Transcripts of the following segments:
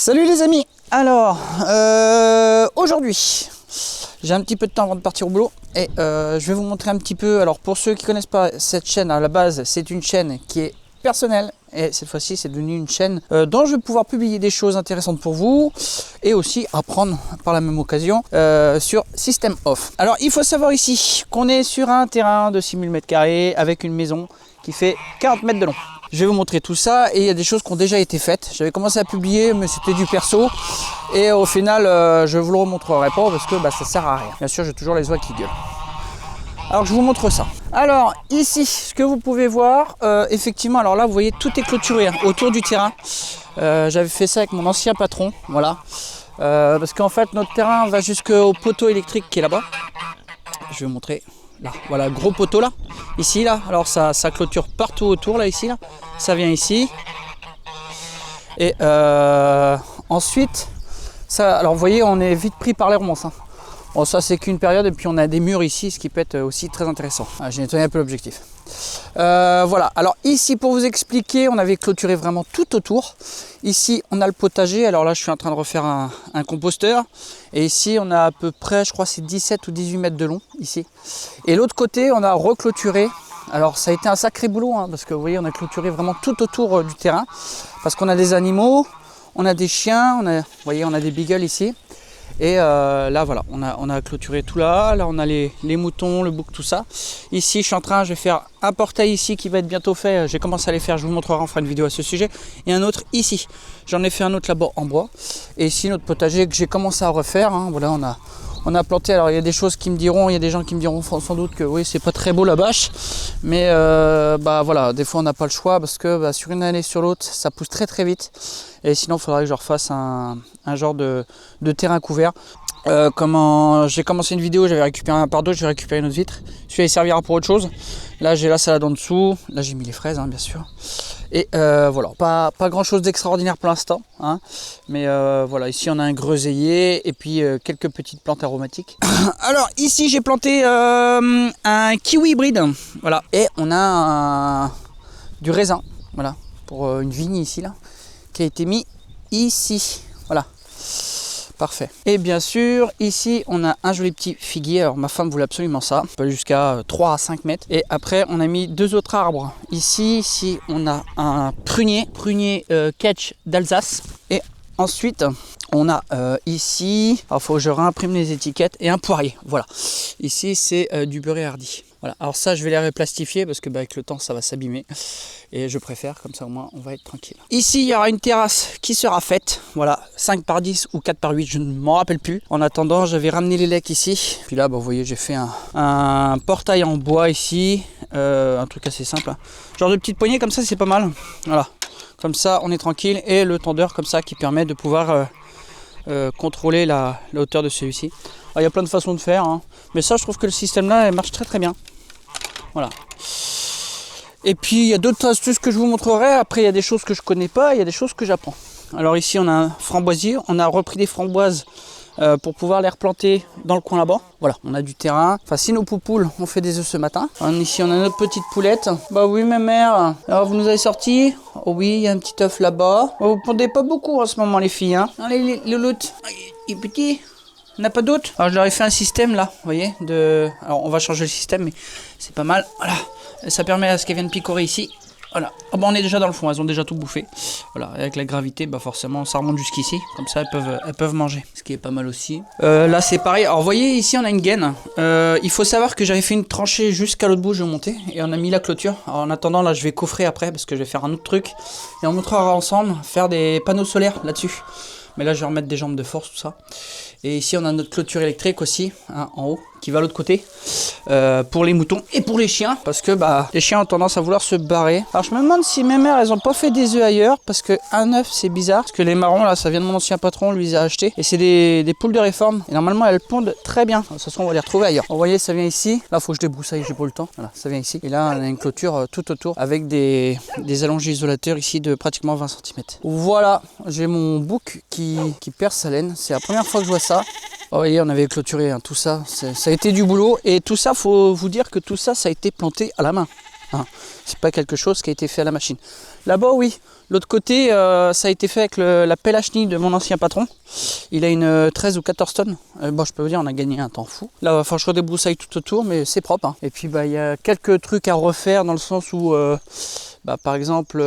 Salut les amis. Alors aujourd'hui j'ai un petit peu de temps avant de partir au boulot et je vais vous montrer un petit peu. Alors pour ceux qui connaissent pas cette chaîne, à la base c'est une chaîne qui est personnelle et cette fois-ci c'est devenu une chaîne dont je vais pouvoir publier des choses intéressantes pour vous et aussi apprendre par la même occasion sur System Off. Alors il faut savoir ici qu'on est sur un terrain de 6000 m² avec une maison qui fait 40 mètres de long. Je vais vous montrer tout ça et il y a des choses qui ont déjà été faites. J'avais commencé à publier mais c'était du perso et au final je vous le remontrerai pas parce que ça sert à rien. Bien sûr j'ai toujours les oies qui gueulent. Alors je vous montre ça. Alors ici ce que vous pouvez voir effectivement, alors là vous voyez tout est clôturé autour du terrain. J'avais fait ça avec mon ancien patron, voilà. Parce qu'en fait notre terrain va jusqu'au poteau électrique qui est là-bas. Je vais vous montrer. Là, voilà, gros poteau là, ici là, alors ça clôture partout autour là, ici là, ça vient ici. Et ensuite, ça, alors vous voyez, on est vite pris par les remonces. Hein. Bon, ça c'est qu'une période et puis on a des murs ici, ce qui peut être aussi très intéressant. Ah, j'ai nettoyé un peu l'objectif. Voilà, alors ici pour vous expliquer, on avait clôturé vraiment tout autour. Ici on a le potager, alors là je suis en train de refaire un composteur. Et ici on a à peu près, je crois c'est 17 ou 18 mètres de long ici. Et l'autre côté on a reclôturé. Alors ça a été un sacré boulot hein, parce que vous voyez on a clôturé vraiment tout autour du terrain. Parce qu'on a des animaux, on a des chiens, vous voyez on a des beagles ici. Et là voilà, on a clôturé tout là, là on a les moutons, le bouc, tout ça. Ici je vais faire un portail ici qui va être bientôt fait, j'ai commencé à les faire, je vous montrerai, on fera une vidéo à ce sujet. Et un autre ici, j'en ai fait un autre là-bas en bois. Et ici notre potager que j'ai commencé à refaire, hein, voilà on a planté, alors il y a des choses qui me diront, il y a des gens qui me diront sans doute que oui c'est pas très beau la bâche. Mais voilà, des fois on n'a pas le choix parce que sur une année sur l'autre ça pousse très très vite. Et sinon il faudrait que je refasse un genre de terrain couvert. J'ai commencé une vidéo, j'avais récupéré un par deux, je vais récupérer une autre vitre. Celui-là il servira pour autre chose. Là j'ai la salade en dessous, là j'ai mis les fraises hein, bien sûr. Et voilà, pas grand chose d'extraordinaire pour l'instant, hein. Mais voilà, ici on a un groseillier et puis quelques petites plantes aromatiques. Alors ici j'ai planté un kiwi hybride, voilà, et on a du raisin, voilà, pour une vigne ici là, qui a été mis ici, voilà. Parfait. Et bien sûr, ici, on a un joli petit figuier. Alors, ma femme voulait absolument ça. On peut aller jusqu'à 3 à 5 mètres. Et après, on a mis deux autres arbres. Ici, on a un prunier catch d'Alsace. Et ensuite, on a ici, il faut que je réimprime les étiquettes, et un poirier. Voilà. Ici, c'est du beurré hardi. Voilà. Alors ça, je vais les replastifier parce que avec le temps, ça va s'abîmer. Et je préfère, comme ça au moins, on va être tranquille. Ici, il y aura une terrasse qui sera faite. Voilà, 5 par 10 ou 4 par 8, je ne m'en rappelle plus. En attendant, j'avais ramené les lecs ici. Puis là, vous voyez, j'ai fait un portail en bois ici. Un truc assez simple. Hein. Genre de petite poignée comme ça, c'est pas mal. Voilà. Comme ça, on est tranquille. Et le tendeur comme ça qui permet de pouvoir contrôler la hauteur de celui-ci. Il y a plein de façons de faire. Hein. Mais ça, je trouve que le système là, il marche très très bien. Voilà. Et puis, il y a d'autres astuces que je vous montrerai. Après, il y a des choses que je connais pas. Il y a des choses que j'apprends. Alors ici, on a un framboisier. On a repris des framboises pour pouvoir les replanter dans le coin là-bas. Voilà, on a du terrain. Enfin, si nos poupoules ont fait des œufs ce matin. Ici, on a notre petite poulette. Bah oui, ma mère. Alors, vous nous avez sorti? Oh oui, il y a un petit œuf là-bas. Oh, vous pondez pas beaucoup en ce moment, les filles. Hein. Allez, l'autre. Il est petit. On n'a pas d'autre. Alors, je leur ai fait un système là, vous voyez. Alors, on va changer le système, mais c'est pas mal. Voilà. Ça permet à ce qu'elles viennent picorer ici. Voilà. Oh, on est déjà dans le fond, elles ont déjà tout bouffé. Voilà, avec la gravité, forcément, ça remonte jusqu'ici. Comme ça, elles peuvent manger. Ce qui est pas mal aussi. Là, c'est pareil. Alors, vous voyez, ici, on a une gaine. Il faut savoir que j'avais fait une tranchée jusqu'à l'autre bout, je vais monter. Et on a mis la clôture. Alors, en attendant, là, je vais coffrer après parce que je vais faire un autre truc. Et on montrera ensemble faire des panneaux solaires là-dessus. Mais là, je vais remettre des jambes de force, tout ça. Et ici, on a notre clôture électrique aussi, hein, en haut, qui va à l'autre côté, pour les moutons et pour les chiens. Parce que les chiens ont tendance à vouloir se barrer. Alors, je me demande si mes mères, elles n'ont pas fait des œufs ailleurs. Parce qu'un œuf, c'est bizarre. Parce que les marrons, là, ça vient de mon ancien patron, lui, il les a achetés. Et c'est des poules de réforme. Et normalement, elles pondent très bien. De toute façon, on va les retrouver ailleurs. Vous voyez, ça vient ici. Là, il faut que je débroussaille, j'ai pas le temps. Voilà, ça vient ici. Et là, on a une clôture tout autour avec des allongés isolateurs ici de pratiquement 20 cm. Voilà, j'ai mon bouc qui perce sa laine. C'est la première fois que je vois ça. Oh, vous voyez, on avait clôturé hein, tout ça. Ça a été du boulot. Et tout ça, faut vous dire que tout ça, ça a été planté à la main. Hein. C'est pas quelque chose qui a été fait à la machine. Là-bas, oui, L'autre côté, ça a été fait avec la pelle à chenille de mon ancien patron. Il a une 13 ou 14 tonnes. Bon, je peux vous dire, on a gagné un temps fou. Là, il va falloir que je redébroussaille tout autour, mais c'est propre. Hein. Et puis, il y a quelques trucs à refaire dans le sens où, par exemple,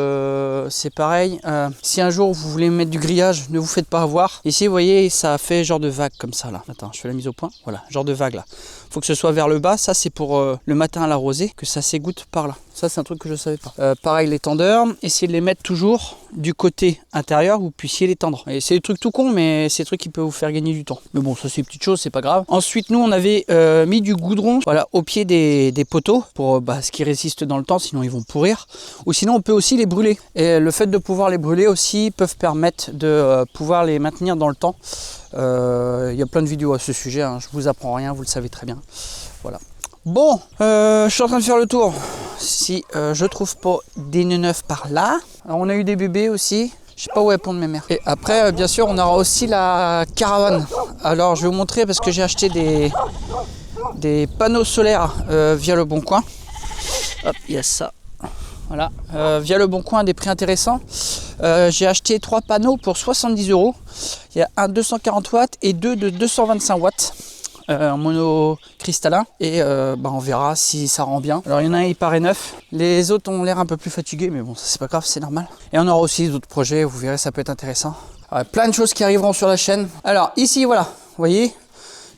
c'est pareil. Si un jour vous voulez mettre du grillage, ne vous faites pas avoir. Ici, vous voyez, ça fait genre de vague comme ça là. Attends, je fais la mise au point. Voilà, genre de vague là. Faut que ce soit vers le bas. Ça, c'est pour le matin à la rosée, que ça s'égoutte par là. Ça, c'est un truc que je savais pas. Pareil, les tendeurs, essayez de les mettre toujours du côté intérieur, vous puissiez les tendre. Et c'est des trucs tout con, mais c'est des trucs qui peuvent vous faire gagner du temps. Mais bon, ça c'est une petite chose, c'est pas grave. Ensuite, nous, on avait mis du goudron, voilà, au pied des poteaux pour ce qui résiste dans le temps, sinon ils vont pourrir. Ou sinon, on peut aussi les brûler. Et le fait de pouvoir les brûler aussi peuvent permettre de pouvoir les maintenir dans le temps. Il y a plein de vidéos à ce sujet, hein. Je vous apprends rien, vous le savez très bien. Voilà. Bon, je suis en train de faire le tour. Si je trouve pas des nœuds neufs par là. Alors, on a eu des bébés aussi. Je sais pas où est pondre mes mères. Et après, bien sûr, on aura aussi la caravane. Alors, je vais vous montrer parce que j'ai acheté des panneaux solaires via Le Bon Coin. Hop, il y a ça. Voilà, via Le Bon Coin, à des prix intéressants. J'ai acheté 3 panneaux pour 70 €. Il y a un 240 watts et 2 de 225 watts. En monocristallin et on verra si ça rend bien. Alors il y en a un, il paraît neuf, les autres ont l'air un peu plus fatigués, mais bon, ça c'est pas grave, c'est normal. Et on aura aussi d'autres projets, vous verrez, ça peut être intéressant. Alors, plein de choses qui arriveront sur la chaîne. Alors ici, voilà, vous voyez,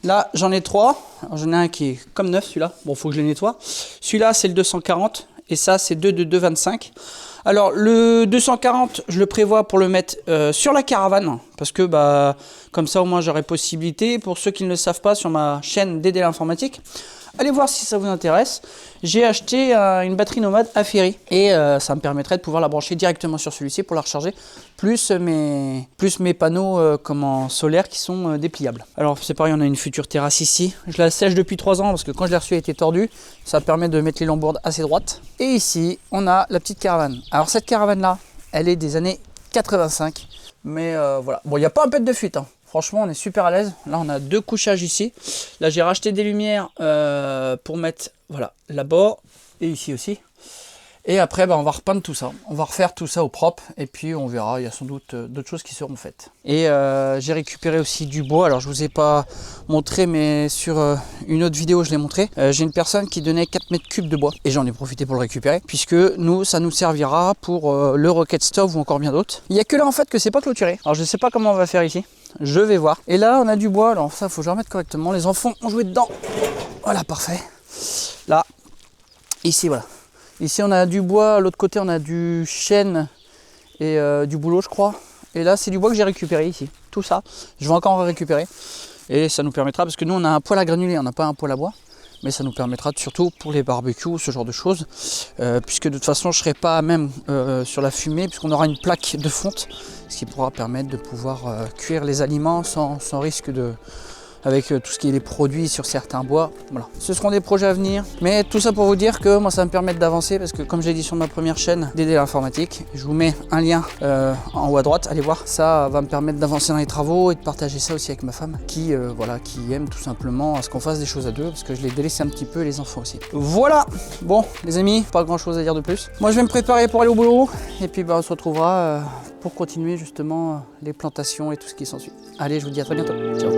là j'en ai 3. Alors, j'en ai un qui est comme neuf, celui-là, bon, faut que je le nettoie. Celui-là c'est le 240 et ça c'est 2 de 225. Alors le 240, je le prévois pour le mettre sur la caravane, parce que comme ça au moins j'aurai possibilité. Pour ceux qui ne le savent pas, sur ma chaîne d'aider l'informatique, allez voir si ça vous intéresse. J'ai acheté une batterie nomade à Ferry et ça me permettrait de pouvoir la brancher directement sur celui-ci pour la recharger, plus mes panneaux solaires qui sont dépliables. Alors c'est pareil, on a une future terrasse ici. Je la sèche depuis 3 ans parce que quand je l'ai reçue elle était tordue. Ça permet de mettre les longboards assez droites. Et ici on a la petite caravane. Alors cette caravane là, elle est des années 85. Mais voilà, bon, il n'y a pas un pet de fuite, hein. Franchement, on est super à l'aise. Là, on a 2 couchages ici. Là, j'ai racheté des lumières pour mettre, voilà, là-bas et ici aussi. Et après, on va repeindre tout ça. On va refaire tout ça au propre. Et puis, on verra. Il y a sans doute d'autres choses qui seront faites. Et j'ai récupéré aussi du bois. Alors, je vous ai pas montré, mais sur une autre vidéo, je l'ai montré. J'ai une personne qui donnait 4 mètres cubes de bois. Et j'en ai profité pour le récupérer. Puisque nous, ça nous servira pour le Rocket Stove ou encore bien d'autres. Il n'y a que là, en fait, que c'est pas clôturé. Alors, je ne sais pas comment on va faire ici. Je vais voir. Et là, on a du bois. Alors, ça, il faut que je remette correctement. Les enfants ont joué dedans. Voilà, parfait. Là, ici, voilà. Ici on a du bois, l'autre côté on a du chêne et du bouleau je crois. Et là c'est du bois que j'ai récupéré ici. Tout ça, je vais encore récupérer. Et ça nous permettra, parce que nous on a un poêle à granulés, on n'a pas un poêle à bois. Mais ça nous permettra surtout pour les barbecues, ce genre de choses. Puisque de toute façon je ne serai pas même sur la fumée, puisqu'on aura une plaque de fonte. Ce qui pourra permettre de pouvoir cuire les aliments sans risque avec tout ce qui est les produits sur certains bois. Voilà. Ce seront des projets à venir. Mais tout ça pour vous dire que moi ça va me permettre d'avancer, parce que comme j'ai dit sur ma première chaîne d'aider l'informatique, je vous mets un lien en haut à droite, allez voir. Ça va me permettre d'avancer dans les travaux et de partager ça aussi avec ma femme qui aime tout simplement à ce qu'on fasse des choses à deux, parce que je l'ai délaissé un petit peu, et les enfants aussi. Voilà, bon les amis, pas grand chose à dire de plus. Moi je vais me préparer pour aller au boulot et puis on se retrouvera pour continuer justement les plantations et tout ce qui s'ensuit. Allez, je vous dis à très bientôt. Ciao.